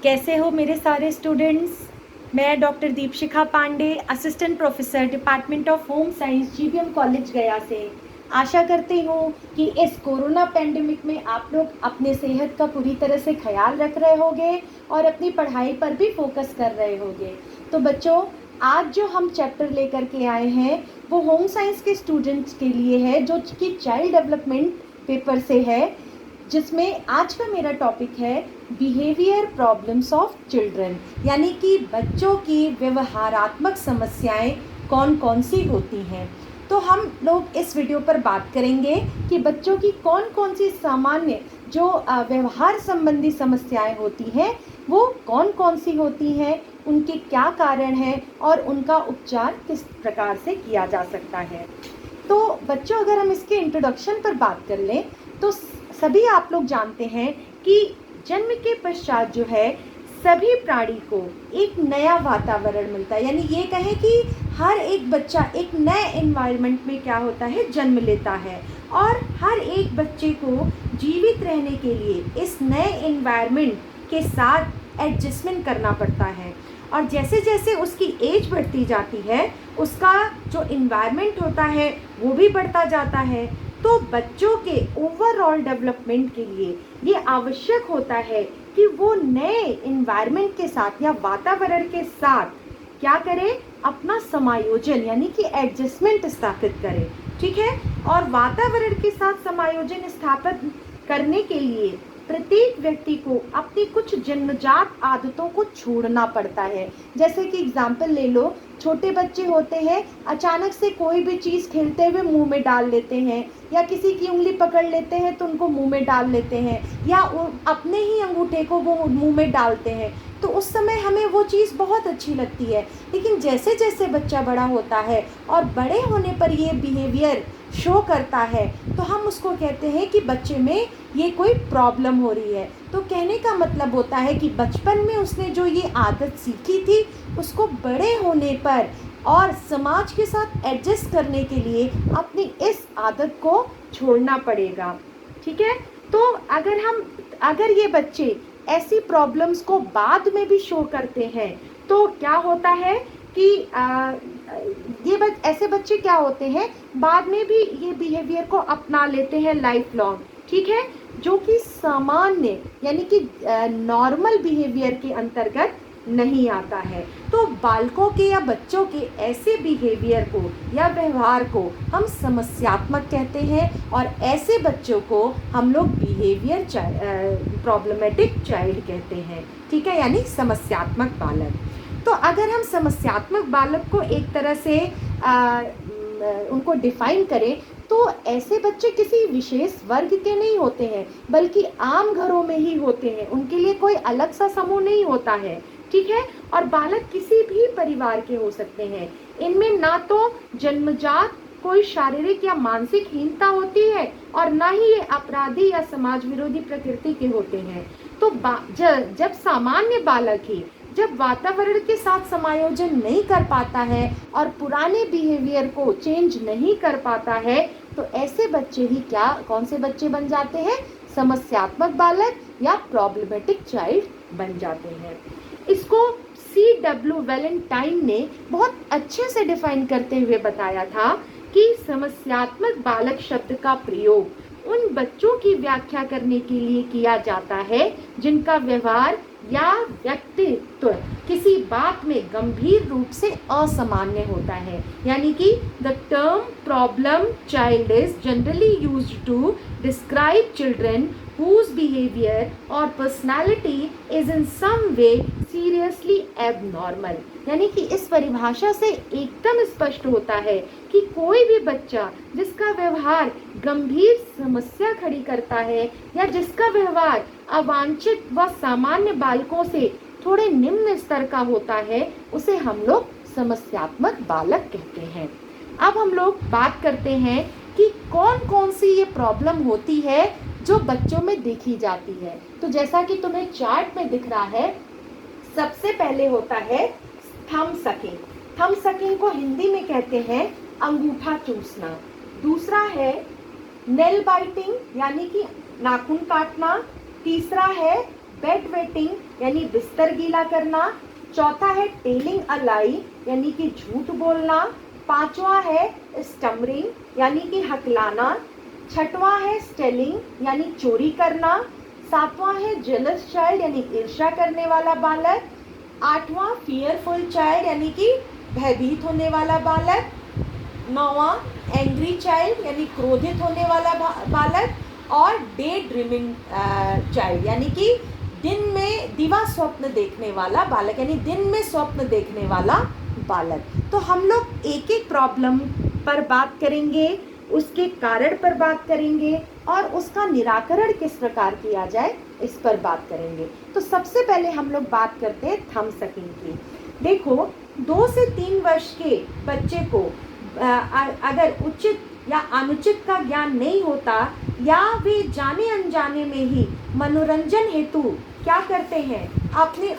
कैसे हो मेरे सारे स्टूडेंट्स। मैं doctor Deepshikha Pandey, assistant professor department of home science, GBM college Gaya से आशा करती हूँ कि इस कोरोना पेंडेमिक में आप लोग अपने सेहत का पूरी तरह से ख्याल रख रहे होंगे और अपनी पढ़ाई पर भी फोकस कर रहे होंगे। तो बच्चों, आज जो हम चैप्टर लेकर के आए हैं वो होम साइंस के स्टूडेंट्स के लिए है, जो कि चाइल्ड डेवलपमेंट पेपर से है, जिसमें आज का मेरा टॉपिक है बिहेवियर प्रॉब्लम्स ऑफ चिल्ड्रन, यानी कि बच्चों की व्यवहारात्मक समस्याएं कौन कौन सी होती हैं। तो हम लोग इस वीडियो पर बात करेंगे कि बच्चों की कौन कौन सी सामान्य जो व्यवहार संबंधी समस्याएं होती हैं वो कौन कौन सी होती हैं, उनके क्या कारण हैं और उनका उपचार किस प्रकार से किया जा सकता है। तो बच्चों, अगर हम इसके इंट्रोडक्शन पर बात कर लें तो सभी आप लोग जानते हैं कि जन्म के पश्चात जो है सभी प्राणी को एक नया वातावरण मिलता है, यानी ये कहें कि हर एक बच्चा एक नए एनवायरनमेंट में क्या होता है, जन्म लेता है। और हर एक बच्चे को जीवित रहने के लिए इस नए एनवायरनमेंट के साथ एडजस्टमेंट करना पड़ता है। और जैसे जैसे उसकी एज बढ़ती जाती है उसका जो इन्वायरमेंट होता है वो भी बढ़ता जाता है। तो बच्चों के ओवरऑल डेवलपमेंट के लिए ये आवश्यक होता है कि वो नए इन्वायरमेंट के साथ या वातावरण के साथ क्या करें, अपना समायोजन यानी कि एडजस्टमेंट स्थापित करें। ठीक है। और वातावरण के साथ समायोजन स्थापित करने के लिए प्रत्येक व्यक्ति को अपनी कुछ जन्मजात आदतों को छोड़ना पड़ता है। जैसे कि एग्जाम्पल ले लो, छोटे बच्चे होते हैं, अचानक से कोई भी चीज़ खेलते हुए मुंह में डाल लेते हैं, या किसी की उंगली पकड़ लेते हैं तो उनको मुंह में डाल लेते हैं, या अपने ही अंगूठे को वो मुंह में डालते हैं। तो उस समय हमें वो चीज़ बहुत अच्छी लगती है, लेकिन जैसे जैसे बच्चा बड़ा होता है और बड़े होने पर ये बिहेवियर शो करता है तो हम उसको कहते हैं कि बच्चे में ये कोई प्रॉब्लम हो रही है। तो कहने का मतलब होता है कि बचपन में उसने जो ये आदत सीखी थी उसको बड़े होने पर और समाज के साथ एडजस्ट करने के लिए अपनी इस आदत को छोड़ना पड़ेगा। ठीक है। तो अगर ये बच्चे ऐसी प्रॉब्लम्स को बाद में भी शो करते हैं तो क्या होता है कि ऐसे बच्चे क्या होते हैं, बाद में भी ये बिहेवियर को अपना लेते हैं लाइफ लॉन्ग। ठीक है। जो कि सामान्य यानी कि नॉर्मल बिहेवियर के अंतर्गत नहीं आता है। तो बालकों के या बच्चों के ऐसे बिहेवियर को या व्यवहार को हम समस्यात्मक कहते हैं, और ऐसे बच्चों को हम लोग बिहेवियर प्रॉब्लमेटिक चाइल्ड कहते हैं। ठीक है, यानी समस्यात्मक बालक। तो अगर हम समस्यात्मक बालक को एक तरह से उनको डिफाइन करें तो ऐसे बच्चे किसी विशेष वर्ग के नहीं होते हैं, बल्कि आम घरों में ही होते हैं। उनके लिए कोई अलग सा समूह नहीं होता है। ठीक है। और बालक किसी भी परिवार के हो सकते हैं। इनमें ना तो जन्मजात कोई शारीरिक या मानसिक हीनता होती है और ना ही ये अपराधी या समाज विरोधी प्रकृति के होते हैं। तो जब सामान्य बालक ही जब वातावरण के साथ समायोजन नहीं कर पाता है और पुराने बिहेवियर को चेंज नहीं कर पाता है तो ऐसे बच्चे ही कौन से बच्चे बन जाते हैं, समस्यात्मक बालक या प्रॉब्लमेटिक चाइल्ड बन जाते हैं। इसको C.W. वैलेंटाइन ने बहुत अच्छे से डिफाइन करते हुए बताया था कि समस्यात्मक बालक शब्द का प्रयोग उन बच्चों की व्याख्या करने के लिए किया जाता है जिनका व्यवहार या व्यक्तित्व किसी बात में गंभीर रूप से असामान्य होता है। यानी कि the term problem child is generally used to describe children whose behavior or personality is in some way seriously abnormal। यानी कि इस परिभाषा से एकदम स्पष्ट होता है कि कोई भी बच्चा जिसका व्यवहार गंभीर समस्या खड़ी करता है या जिसका व्यवहार अवांछित व सामान्य बालकों से थोड़े निम्न स्तर का होता है उसे हम लोग समस्यात्मक बालक कहते हैं। अब हम लोग बात करते हैं कि कौन कौन सी ये प्रॉब्लम होती है जो बच्चों में देखी जाती है। तो जैसा कि तुम्हें चार्ट में दिख रहा है, सबसे पहले होता है थंब सकिंग। थंब सकिंग को हिंदी में कहते हैं अंगूठा चूसना। दूसरा है नेल बाइटिंग यानी कि नाखून काटना। तीसरा है बेड वेटिंग यानी बिस्तर गीला करना। चौथा है टेलिंग अ लाई यानी कि झूठ बोलना। पांचवा है स्टमरिंग यानी कि हकलाना। छठवां है स्टेलिंग यानी चोरी करना। सातवां है जेलस चाइल्ड यानी ईर्ष्या करने वाला बालक। आठवां फियरफुल चाइल्ड यानी कि भयभीत होने वाला बालक। नौवां एंग्री चाइल्ड यानी क्रोधित होने वाला बालक। और डे ड्रीमिंग चाइल्ड यानी कि दिन में दिवा स्वप्न देखने वाला बालक यानी दिन में स्वप्न देखने वाला बालक। तो हम लोग एक एक प्रॉब्लम पर बात करेंगे, उसके कारण पर बात करेंगे और उसका निराकरण किस प्रकार किया जाए इस पर बात करेंगे। तो सबसे पहले हम लोग बात करते हैं थंब सकिंग की। देखो 2 से 3 वर्ष के बच्चे को अगर उचित या अनुचित का ज्ञान नहीं होता या वे जाने अनजाने में ही मनोरंजन हेतु क्या करते हैं, अपने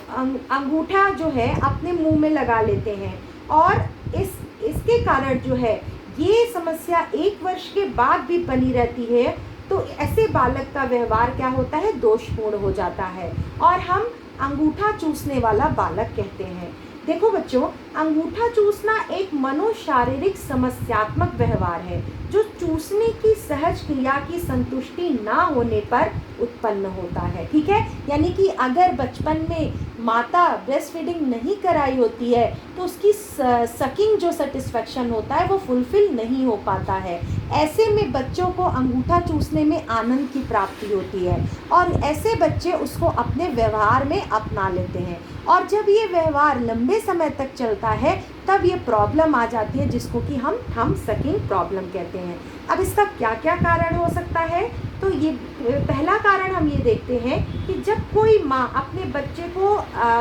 अंगूठा जो है अपने मुंह में लगा लेते हैं और इसके कारण जो है ये समस्या 1 वर्ष के बाद भी बनी रहती है। तो ऐसे बालक का व्यवहार क्या होता है, दोषपूर्ण हो जाता है और हम अंगूठा चूसने वाला बालक कहते हैं। देखो बच्चों, अंगूठा चूसना एक मनोशारीरिक समस्यात्मक व्यवहार है जो चूसने की सहज क्रिया की संतुष्टि ना होने पर उत्पन्न होता है। ठीक है, यानी कि अगर बचपन में माता ब्रेस्ट फीडिंग नहीं कराई होती है तो उसकी सकिंग जो सेटिस्फेक्शन होता है वो फुलफिल नहीं हो पाता है। ऐसे में बच्चों को अंगूठा चूसने में आनंद की प्राप्ति होती है और ऐसे बच्चे उसको अपने व्यवहार में अपना लेते हैं और जब ये व्यवहार लंबे समय तक चलता है तब ये प्रॉब्लम आ जाती है जिसको कि हम थंब सकिंग प्रॉब्लम कहते हैं। अब इसका क्या क्या कारण हो सकता है, तो ये पहला कारण हम ये देखते हैं कि जब कोई माँ अपने बच्चे को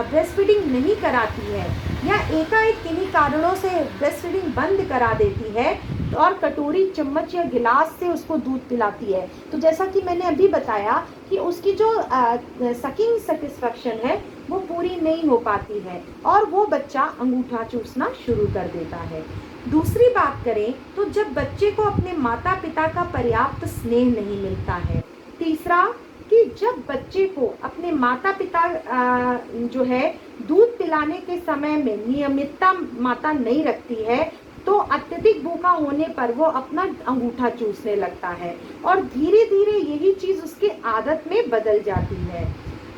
ब्रेस्ट फीडिंग नहीं कराती है या एकाएक किन्हीं कारणों से ब्रेस्ट फीडिंग बंद करा देती है और कटोरी चम्मच या गिलास से उसको दूध पिलाती है, तो जैसा कि मैंने अभी बताया कि उसकी जो सकिंग सेटिस्फेक्शन है वो पूरी नहीं हो पाती है और वो बच्चा अंगूठा चूसना शुरू कर देता है। दूसरी बात करें तो जब बच्चे को अपने माता पिता का पर्याप्त स्नेह नहीं मिलता है। तीसरा कि जब बच्चे को अपने माता पिता जो है दूध पिलाने के समय में नियमितता माता नहीं रखती है तो अत्यधिक भूखा होने पर वो अपना अंगूठा चूसने लगता है और धीरे धीरे यही चीज़ उसकी आदत में बदल जाती है।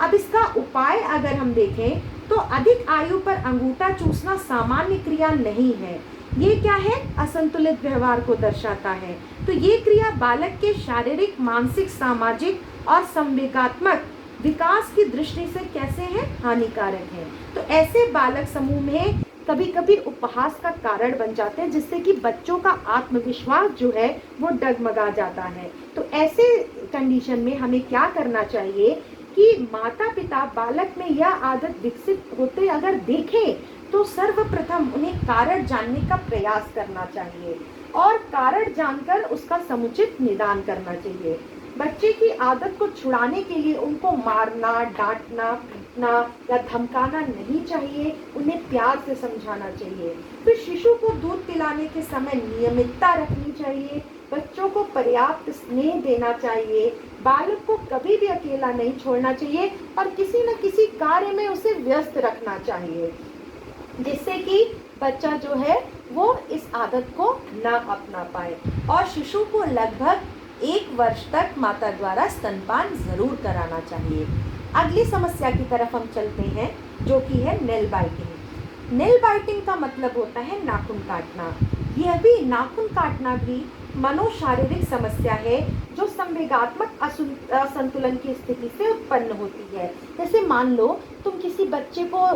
अब इसका उपाय अगर हम देखें तो अधिक आयु पर अंगूठा चूसना सामान्य क्रिया नहीं है। ये क्या है, असंतुलित व्यवहार को दर्शाता है। तो ये क्रिया बालक के शारीरिक, मानसिक, सामाजिक और संवेगात्मक विकास की दृष्टि से कैसे है, हानिकारक है। तो ऐसे बालक समूह में कभी कभी उपहास का कारण बन जाते हैं जिससे कि बच्चों का आत्मविश्वास जो है वो डगमगा जाता है। तो ऐसे कंडीशन में हमें क्या करना चाहिए कि माता पिता बालक में यह आदत विकसित होते अगर देखें तो सर्वप्रथम उन्हें कारण जानने का प्रयास करना चाहिए और कारण जानकर उसका समुचित निदान करना चाहिए। बच्चे की आदत को छुड़ाने के लिए उनको मारना, डांटना, पीटना या धमकाना नहीं चाहिए, उन्हें प्यार से समझाना चाहिए। फिर शिशु को दूध पिलाने के समय नियमितता रखनी चाहिए, बच्चों को पर्याप्त स्नेह देना चाहिए, बालक को कभी भी अकेला नहीं छोड़ना चाहिए और किसी न किसी कार्य में उसे व्यस्त रखना चाहिए जिससे कि बच्चा जो है वो इस आदत को ना अपना पाए। और शिशु को लगभग 1 वर्ष तक माता द्वारा स्तनपान जरूर कराना चाहिए। अगली समस्या की तरफ हम चलते हैं जो कि है नेल बाइटिंग। नेल बाइटिंग का मतलब होता है नाखून काटना। यह भी नाखून काटना भी मनोशारीरिक समस्या है जो संवेगात्मक असंतुलन की स्थिति से उत्पन्न होती है। जैसे मान लो तुम किसी बच्चे को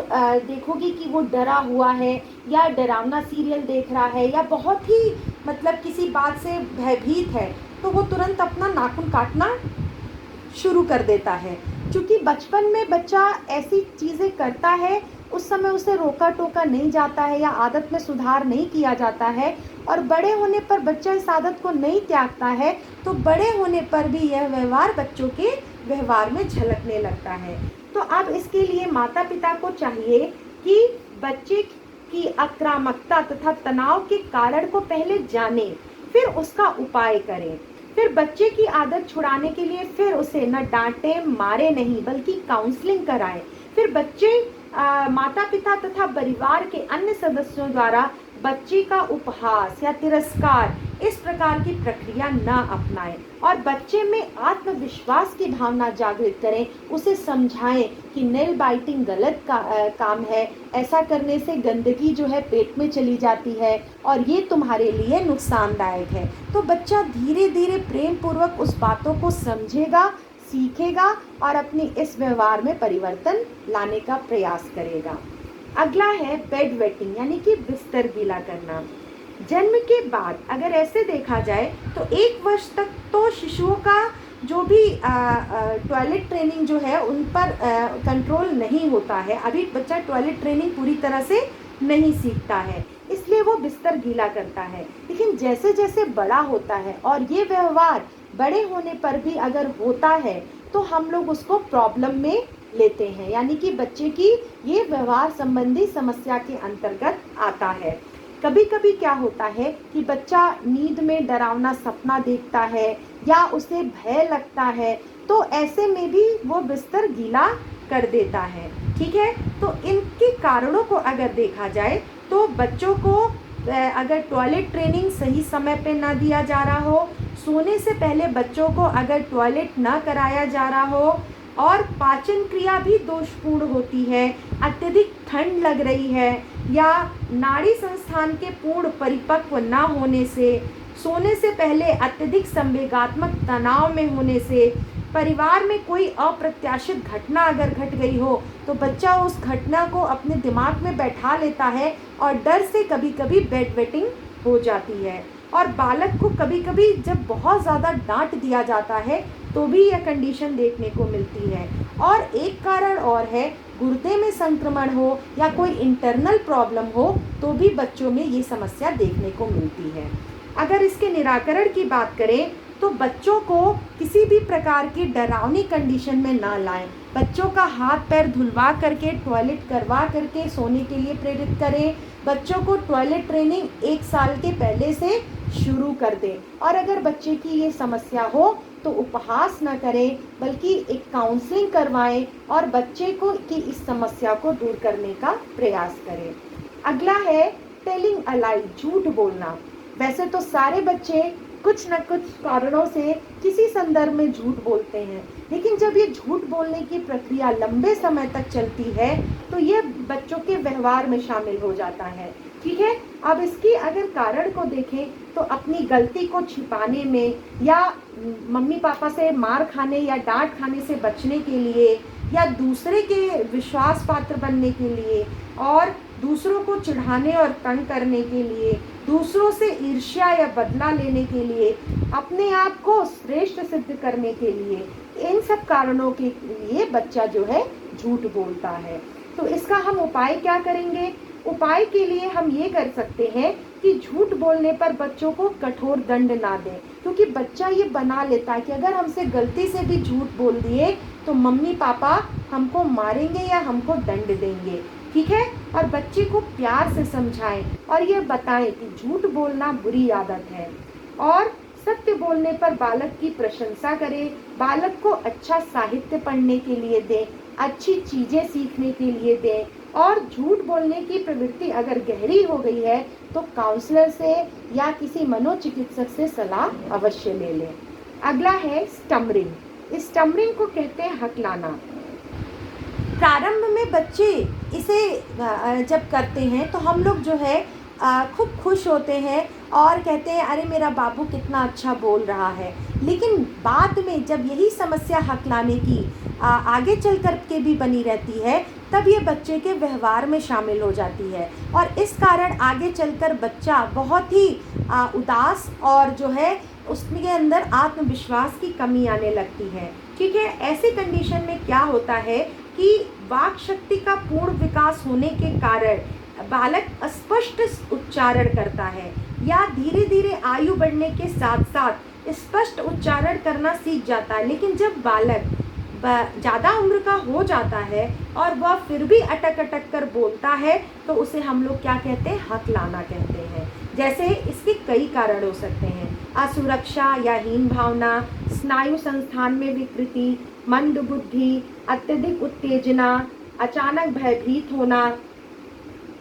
देखोगी कि वो डरा हुआ है या डरावना सीरियल देख रहा है या बहुत ही मतलब किसी बात से भयभीत है तो वो तुरंत अपना नाखून काटना शुरू कर देता है। क्योंकि बचपन में बच्चा ऐसी चीज़ें करता है, उस समय उसे रोका टोका नहीं जाता है या आदत में सुधार नहीं किया जाता है और बड़े होने पर बच्चा इस आदत को नहीं त्यागता है तो बड़े होने पर भी यह व्यवहार बच्चों के व्यवहार में झलकने लगता है। तो अब इसके लिए माता पिता को चाहिए कि बच्चे की आक्रामकता तथा तनाव के कारण को पहले जाने फिर उसका उपाय करें। फिर बच्चे की आदत छुड़ाने के लिए फिर उसे न डांटे मारे नहीं बल्कि काउंसलिंग कराएं। फिर बच्चे माता पिता तथा परिवार के अन्य सदस्यों द्वारा बच्चे का उपहास या तिरस्कार इस प्रकार की प्रक्रिया न अपनाएं और बच्चे में आत्मविश्वास की भावना जागृत करें। उसे समझाएं कि नेल बाइटिंग गलत काम है, ऐसा करने से गंदगी जो है पेट में चली जाती है और ये तुम्हारे लिए नुकसानदायक है। तो बच्चा धीरे धीरे प्रेम पूर्वक उस बातों को समझेगा, सीखेगा और अपनी इस व्यवहार में परिवर्तन लाने का प्रयास करेगा। अगला है बेड वेटिंग यानी कि बिस्तर गीला करना। जन्म के बाद अगर ऐसे देखा जाए तो 1 वर्ष तक तो शिशुओं का जो भी टॉयलेट ट्रेनिंग जो है उन पर कंट्रोल नहीं होता है। अभी बच्चा टॉयलेट ट्रेनिंग पूरी तरह से नहीं सीखता है, इसलिए वो बिस्तर गीला करता है। लेकिन जैसे जैसे बड़ा होता है और ये व्यवहार बड़े होने पर भी अगर होता है तो हम लोग उसको प्रॉब्लम में लेते हैं, यानी कि बच्चे की ये व्यवहार संबंधी समस्या के अंतर्गत आता है। कभी कभी क्या होता है कि बच्चा नींद में डरावना सपना देखता है या उसे भय लगता है, तो ऐसे में भी वो बिस्तर गीला कर देता है। ठीक है, तो इनके कारणों को अगर देखा जाए तो बच्चों को अगर टॉयलेट ट्रेनिंग सही समय पे ना दिया जा रहा हो, सोने से पहले बच्चों को अगर टॉयलेट ना कराया जा रहा हो और पाचन क्रिया भी दोषपूर्ण होती है, अत्यधिक ठंड लग रही है या नाड़ी संस्थान के पूर्ण परिपक्व ना होने से, सोने से पहले अत्यधिक संवेगात्मक तनाव में होने से, परिवार में कोई अप्रत्याशित घटना अगर घट गई हो तो बच्चा उस घटना को अपने दिमाग में बैठा लेता है और डर से कभी कभी बेड वेटिंग हो जाती है। और बालक को कभी कभी जब बहुत ज़्यादा डांट दिया जाता है तो भी यह कंडीशन देखने को मिलती है। और एक कारण और है, गुर्दे में संक्रमण हो या कोई इंटरनल प्रॉब्लम हो तो भी बच्चों में ये समस्या देखने को मिलती है। अगर इसके निराकरण की बात करें तो बच्चों को किसी भी प्रकार की डरावनी कंडीशन में ना लाएं। बच्चों का हाथ पैर धुलवा करके टॉयलेट करवा करके सोने के लिए प्रेरित करें। बच्चों को टॉयलेट ट्रेनिंग 1 साल के पहले से शुरू कर दें और अगर बच्चे की ये समस्या हो तो उपहास न करें बल्कि एक काउंसलिंग करवाएं और बच्चे को की इस समस्या को दूर करने का प्रयास करें। अगला है टेलिंग अ लाई, झूठ बोलना। वैसे तो सारे बच्चे कुछ न कुछ कारणों से किसी संदर्भ में झूठ बोलते हैं, लेकिन जब ये झूठ बोलने की प्रक्रिया लंबे समय तक चलती है तो ये बच्चों के व्यवहार में शामिल हो जाता है। ठीक है, अब इसकी अगर कारण को देखें तो अपनी गलती को छिपाने में या मम्मी पापा से मार खाने या डांट खाने से बचने के लिए या दूसरे के विश्वास पात्र बनने के लिए और दूसरों को चिढ़ाने और तंग करने के लिए, दूसरों से ईर्ष्या या बदला लेने के लिए, अपने आप को श्रेष्ठ सिद्ध करने के लिए, इन सब कारणों के लिए बच्चा जो है झूठ बोलता है। तो इसका हम उपाय क्या करेंगे? उपाय के लिए हम ये कर सकते हैं कि झूठ बोलने पर बच्चों को कठोर दंड ना दें, क्योंकि बच्चा ये बना लेता है कि अगर हमसे गलती से भी झूठ बोल दिए तो मम्मी पापा हमको मारेंगे या हमको दंड देंगे। ठीक है, और बच्चे को प्यार से समझाएं और ये बताएं कि झूठ बोलना बुरी आदत है और सत्य बोलने पर बालक की प्रशंसा करें। बालक को अच्छा साहित्य पढ़ने के लिए दें, अच्छी चीज़ें सीखने के लिए दें और झूठ बोलने की प्रवृत्ति अगर गहरी हो गई है तो काउंसलर से या किसी मनोचिकित्सक से सलाह अवश्य ले लें। अगला है स्टमरिंग। इस स्टमरिंग को कहते हैं हकलाना। प्रारंभ में बच्चे इसे जब करते हैं तो हम लोग जो है खूब खुश होते हैं और कहते हैं अरे मेरा बाबू कितना अच्छा बोल रहा है। लेकिन बाद में जब यही समस्या हकलाने की आगे चल कर के भी बनी रहती है तब ये बच्चे के व्यवहार में शामिल हो जाती है और इस कारण आगे चलकर बच्चा बहुत ही उदास और जो है उसके अंदर आत्मविश्वास की कमी आने लगती है। ठीक है, ऐसी कंडीशन में क्या होता है कि वाक शक्ति का पूर्ण विकास होने के कारण बालक अस्पष्ट उच्चारण करता है या धीरे धीरे आयु बढ़ने के साथ साथ स्पष्ट उच्चारण करना सीख जाता है। लेकिन जब बालक ज़्यादा उम्र का हो जाता है और वह फिर भी अटक अटक कर बोलता है, तो उसे हम लोग क्या कहते हैं, हकलाना कहते हैं। जैसे इसके कई कारण हो सकते हैं, असुरक्षा या हीन भावना, स्नायु संस्थान में विकृति, मंद बुद्धि, अत्यधिक उत्तेजना, अचानक भयभीत होना,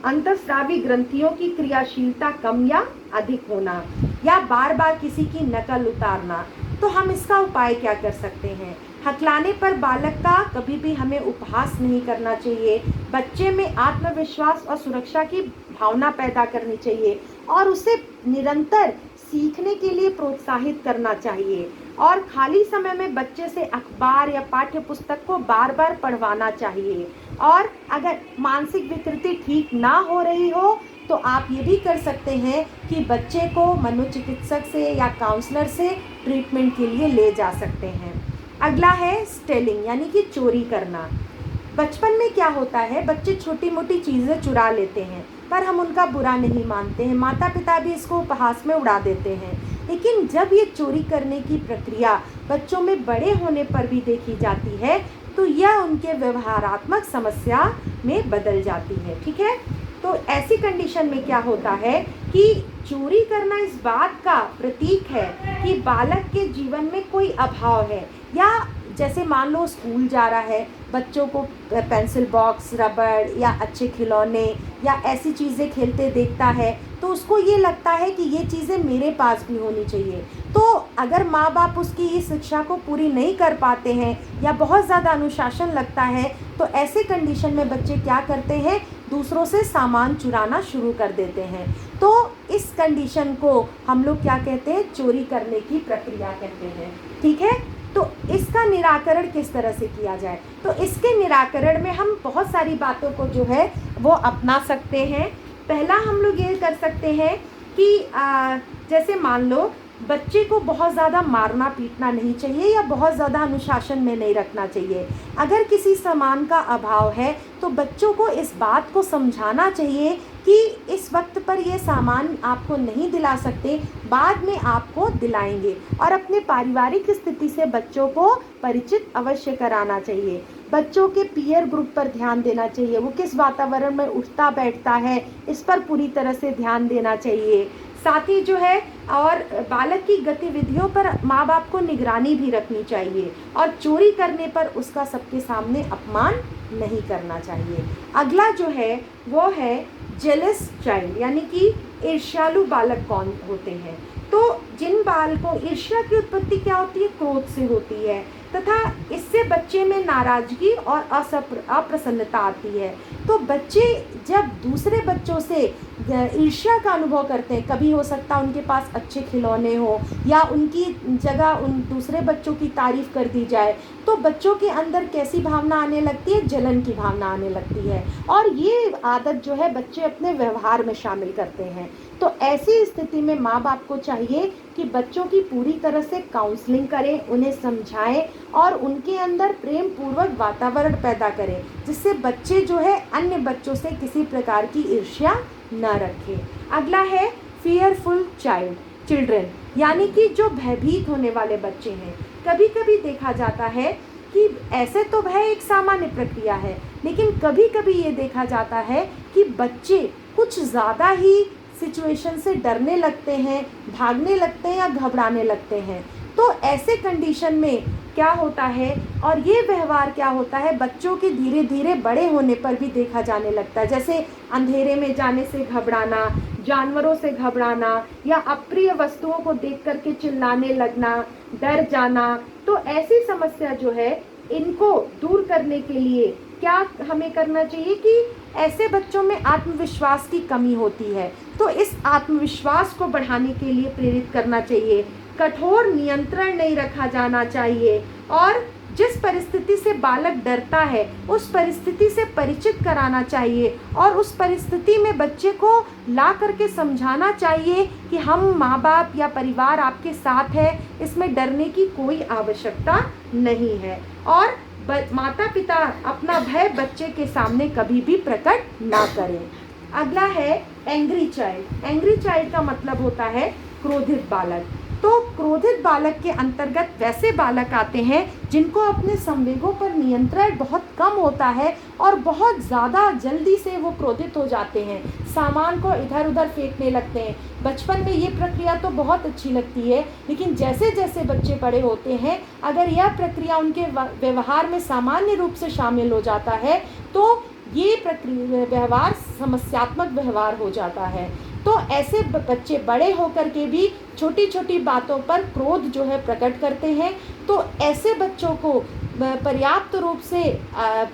अंतःस्रावी ग्रंथियों की क्रियाशीलता कम या अधिक होना, या बार बार किसी की नकल उतारना। तो हम इसका उपाय क्या कर सकते हैं? हकलाने पर बालक का कभी भी हमें उपहास नहीं करना चाहिए। बच्चे में आत्मविश्वास और सुरक्षा की भावना पैदा करनी चाहिए और उसे निरंतर सीखने के लिए प्रोत्साहित करना चाहिए। और खाली समय में बच्चे से अखबार या पाठ्य पुस्तक को बार बार पढ़वाना चाहिए। और अगर मानसिक विकृति ठीक ना हो रही हो तो आप ये भी कर सकते हैं कि बच्चे को मनोचिकित्सक से या काउंसलर से ट्रीटमेंट के लिए ले जा सकते हैं। अगला है स्टेलिंग, यानी कि चोरी करना। बचपन में क्या होता है, बच्चे छोटी मोटी चीज़ें चुरा लेते हैं पर हम उनका बुरा नहीं मानते हैं, माता पिता भी इसको उपहास में उड़ा देते हैं। लेकिन जब ये चोरी करने की प्रक्रिया बच्चों में बड़े होने पर भी देखी जाती है तो यह उनके व्यवहारात्मक समस्या में बदल जाती है। ठीक है, तो ऐसी कंडीशन में क्या होता है कि चोरी करना इस बात का प्रतीक है कि बालक के जीवन में कोई अभाव है, या जैसे मान लो स्कूल जा रहा है, बच्चों को पेंसिल बॉक्स, रबड़ या अच्छे खिलौने या ऐसी चीज़ें खेलते देखता है तो उसको ये लगता है कि ये चीज़ें मेरे पास भी होनी चाहिए। तो अगर माँ बाप उसकी इस शिक्षा को पूरी नहीं कर पाते हैं या बहुत ज़्यादा अनुशासन लगता है तो ऐसे कंडीशन में बच्चे क्या करते हैं, दूसरों से सामान चुराना शुरू कर देते हैं। तो इस कंडीशन को हम लोग क्या कहते हैं, चोरी करने की प्रक्रिया कहते हैं। ठीक है, तो इसका निराकरण किस तरह से किया जाए? तो इसके निराकरण में हम बहुत सारी बातों को जो है वो अपना सकते हैं। पहला हम लोग ये कर सकते हैं कि जैसे मान लो बच्चे को बहुत ज़्यादा मारना पीटना नहीं चाहिए या बहुत ज़्यादा अनुशासन में नहीं रखना चाहिए। अगर किसी सामान का अभाव है तो बच्चों को इस बात को समझाना चाहिए कि इस वक्त पर ये सामान आपको नहीं दिला सकते, बाद में आपको दिलाएंगे। और अपने पारिवारिक स्थिति से बच्चों को परिचित अवश्य कराना चाहिए। बच्चों के पीयर ग्रुप पर ध्यान देना चाहिए, वो किस वातावरण में उठता बैठता है इस पर पूरी तरह से ध्यान देना चाहिए। साथ ही जो है और बालक की गतिविधियों पर माँ बाप को निगरानी भी रखनी चाहिए और चोरी करने पर उसका सबके सामने अपमान नहीं करना चाहिए। अगला जो है वो है जेलस चाइल्ड, यानी कि ईर्ष्यालु बालक कौन होते हैं? तो जिन बालकों, ईर्ष्या की उत्पत्ति क्या होती है, क्रोध से होती है तथा इससे बच्चे में नाराजगी और अप्रसन्नता आती है। तो बच्चे जब दूसरे बच्चों से ईर्ष्या का अनुभव करते हैं, कभी हो सकता है उनके पास अच्छे खिलौने हो या उनकी जगह उन दूसरे बच्चों की तारीफ कर दी जाए, तो बच्चों के अंदर कैसी भावना आने लगती है, जलन की भावना आने लगती है और ये आदत जो है बच्चे अपने व्यवहार में शामिल करते हैं। तो ऐसी स्थिति में माँ बाप को चाहिए कि बच्चों की पूरी तरह से काउंसलिंग करें, उन्हें समझाएं और उनके अंदर प्रेम पूर्वक वातावरण पैदा करें जिससे बच्चे जो है अन्य बच्चों से किसी प्रकार की ईर्ष्या न रखें। अगला है फियरफुल चिल्ड्रन, यानी कि जो भयभीत होने वाले बच्चे हैं। कभी कभी देखा जाता है कि ऐसे तो भय एक सामान्य प्रक्रिया है, लेकिन कभी कभी ये देखा जाता है कि बच्चे कुछ ज़्यादा ही सिचुएशन से डरने लगते हैं, भागने लगते हैं या घबराने लगते हैं। तो ऐसे कंडीशन में क्या होता है और ये व्यवहार क्या होता है, बच्चों के धीरे धीरे बड़े होने पर भी देखा जाने लगता है। जैसे अंधेरे में जाने से घबराना, जानवरों से घबराना या अप्रिय वस्तुओं को देख करके चिल्लाने लगना, डर जाना। तो ऐसी समस्या जो है इनको दूर करने के लिए क्या हमें करना चाहिए कि ऐसे बच्चों में आत्मविश्वास की कमी होती है, तो इस आत्मविश्वास को बढ़ाने के लिए प्रेरित करना चाहिए। कठोर नियंत्रण नहीं रखा जाना चाहिए और जिस परिस्थिति से बालक डरता है उस परिस्थिति से परिचित कराना चाहिए और उस परिस्थिति में बच्चे को ला करके समझाना चाहिए कि हम माँ बाप या परिवार आपके साथ है, इसमें डरने की कोई आवश्यकता नहीं है। और माता पिता अपना भय बच्चे के सामने कभी भी प्रकट ना करें। अगला है एंग्री चाइल्ड। एंग्री चाइल्ड का मतलब होता है क्रोधित बालक। तो क्रोधित बालक के अंतर्गत वैसे बालक आते हैं जिनको अपने संवेगों पर नियंत्रण बहुत कम होता है और बहुत ज़्यादा जल्दी से वो क्रोधित हो जाते हैं, सामान को इधर उधर फेंकने लगते हैं। बचपन में ये प्रक्रिया तो बहुत अच्छी लगती है, लेकिन जैसे जैसे बच्चे बड़े होते हैं, अगर यह प्रक्रिया उनके व्यवहार में सामान्य रूप से शामिल हो जाता है तो ये प्रक्रिया व्यवहार समस्यात्मक व्यवहार हो जाता है। तो ऐसे बच्चे बड़े होकर के भी छोटी छोटी बातों पर क्रोध जो है प्रकट करते हैं। तो ऐसे बच्चों को पर्याप्त रूप से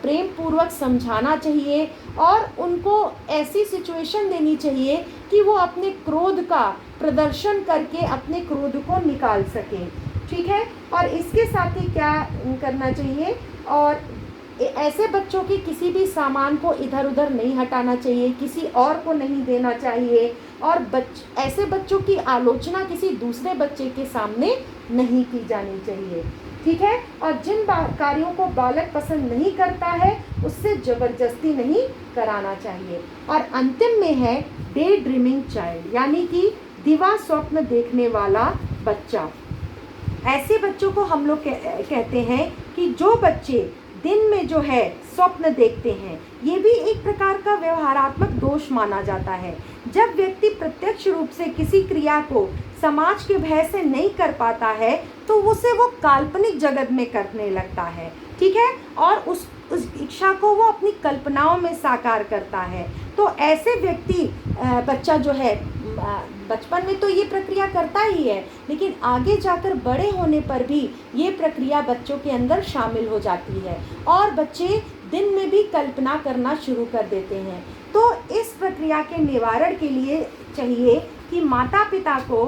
प्रेम पूर्वक समझाना चाहिए और उनको ऐसी सिचुएशन देनी चाहिए कि वो अपने क्रोध का प्रदर्शन करके अपने क्रोध को निकाल सकें। ठीक है, और इसके साथ ही क्या करना चाहिए, और ऐसे बच्चों के किसी भी सामान को इधर उधर नहीं हटाना चाहिए, किसी और को नहीं देना चाहिए, और ऐसे बच्चों की आलोचना किसी दूसरे बच्चे के सामने नहीं की जानी चाहिए। ठीक है, और जिन कार्यों को बालक पसंद नहीं करता है उससे ज़बरदस्ती नहीं कराना चाहिए। और अंतिम में है डे ड्रीमिंग चाइल्ड, यानी कि दिवा स्वप्न देखने वाला बच्चा। ऐसे बच्चों को हम लोग कहते हैं कि जो बच्चे दिन में जो है स्वप्न देखते हैं, ये भी एक प्रकार का व्यवहारात्मक दोष माना जाता है। जब व्यक्ति प्रत्यक्ष रूप से किसी क्रिया को समाज के भय से नहीं कर पाता है तो उसे वो काल्पनिक जगत में करने लगता है। ठीक है, और उस इच्छा को वो अपनी कल्पनाओं में साकार करता है। तो ऐसे व्यक्ति बच्चा जो है बचपन में तो ये प्रक्रिया करता ही है, लेकिन आगे जाकर बड़े होने पर भी ये प्रक्रिया बच्चों के अंदर शामिल हो जाती है और बच्चे दिन में भी कल्पना करना शुरू कर देते हैं। तो इस प्रक्रिया के निवारण के लिए चाहिए कि माता पिता को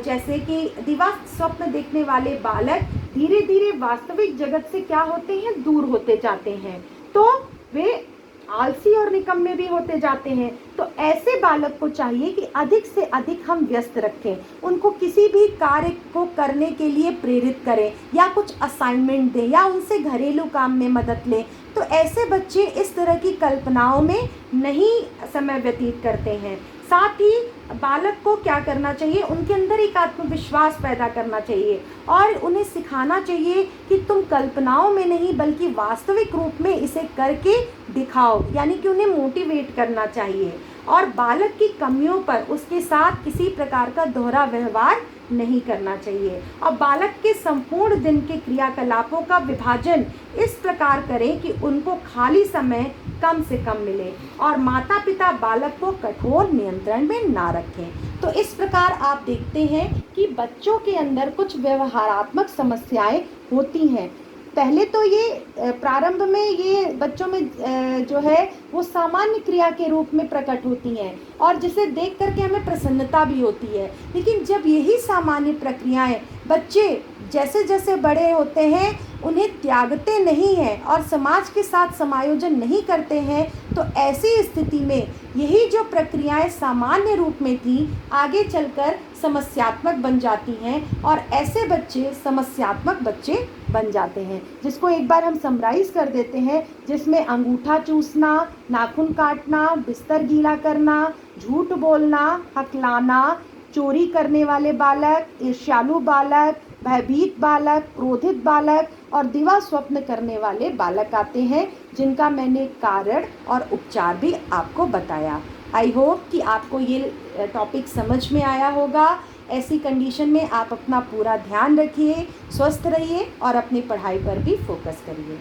जैसे कि दिवा स्वप्न देखने वाले बालक धीरे धीरे वास्तविक जगत से क्या होते हैं, दूर होते जाते हैं, तो वे आलसी और निकम्मे भी होते जाते हैं। तो ऐसे बालक को चाहिए कि अधिक से अधिक हम व्यस्त रखें, उनको किसी भी कार्य को करने के लिए प्रेरित करें या कुछ असाइनमेंट दें या उनसे घरेलू काम में मदद लें। तो ऐसे बच्चे इस तरह की कल्पनाओं में नहीं समय व्यतीत करते हैं। साथ ही बालक को क्या करना चाहिए, उनके अंदर एक आत्मविश्वास पैदा करना चाहिए और उन्हें सिखाना चाहिए कि तुम कल्पनाओं में नहीं बल्कि वास्तविक रूप में इसे करके दिखाओ, यानी कि उन्हें मोटिवेट करना चाहिए। और बालक की कमियों पर उसके साथ किसी प्रकार का दोहरा व्यवहार नहीं करना चाहिए और बालक के संपूर्ण दिन के क्रियाकलापों का विभाजन इस प्रकार करें कि उनको खाली समय कम से कम मिले और माता पिता बालक को कठोर नियंत्रण में ना रखें। तो इस प्रकार आप देखते हैं कि बच्चों के अंदर कुछ व्यवहारात्मक समस्याएं होती हैं। पहले तो ये प्रारंभ में ये बच्चों में जो है वो सामान्य क्रिया के रूप में प्रकट होती हैं और जिसे देख करके हमें प्रसन्नता भी होती है, लेकिन जब यही सामान्य प्रक्रियाएं बच्चे जैसे जैसे बड़े होते हैं उन्हें त्यागते नहीं हैं और समाज के साथ समायोजन नहीं करते हैं, तो ऐसी स्थिति में यही जो प्रक्रियाएं सामान्य रूप में थी आगे चलकर समस्यात्मक बन जाती हैं और ऐसे बच्चे समस्यात्मक बच्चे बन जाते हैं, जिसको एक बार हम समराइज़ कर देते हैं, जिसमें अंगूठा चूसना, नाखून काटना, बिस्तर गीला करना, झूठ बोलना, हकलाना, चोरी करने वाले बालक, ईर्ष्यालु बालक, भयभीत बालक, क्रोधित बालक और दिवा स्वप्न करने वाले बालक आते हैं, जिनका मैंने कारण और उपचार भी आपको बताया। आई होप कि आपको ये टॉपिक समझ में आया होगा। ऐसी कंडीशन में आप अपना पूरा ध्यान रखिए, स्वस्थ रहिए और अपनी पढ़ाई पर भी फोकस करिए।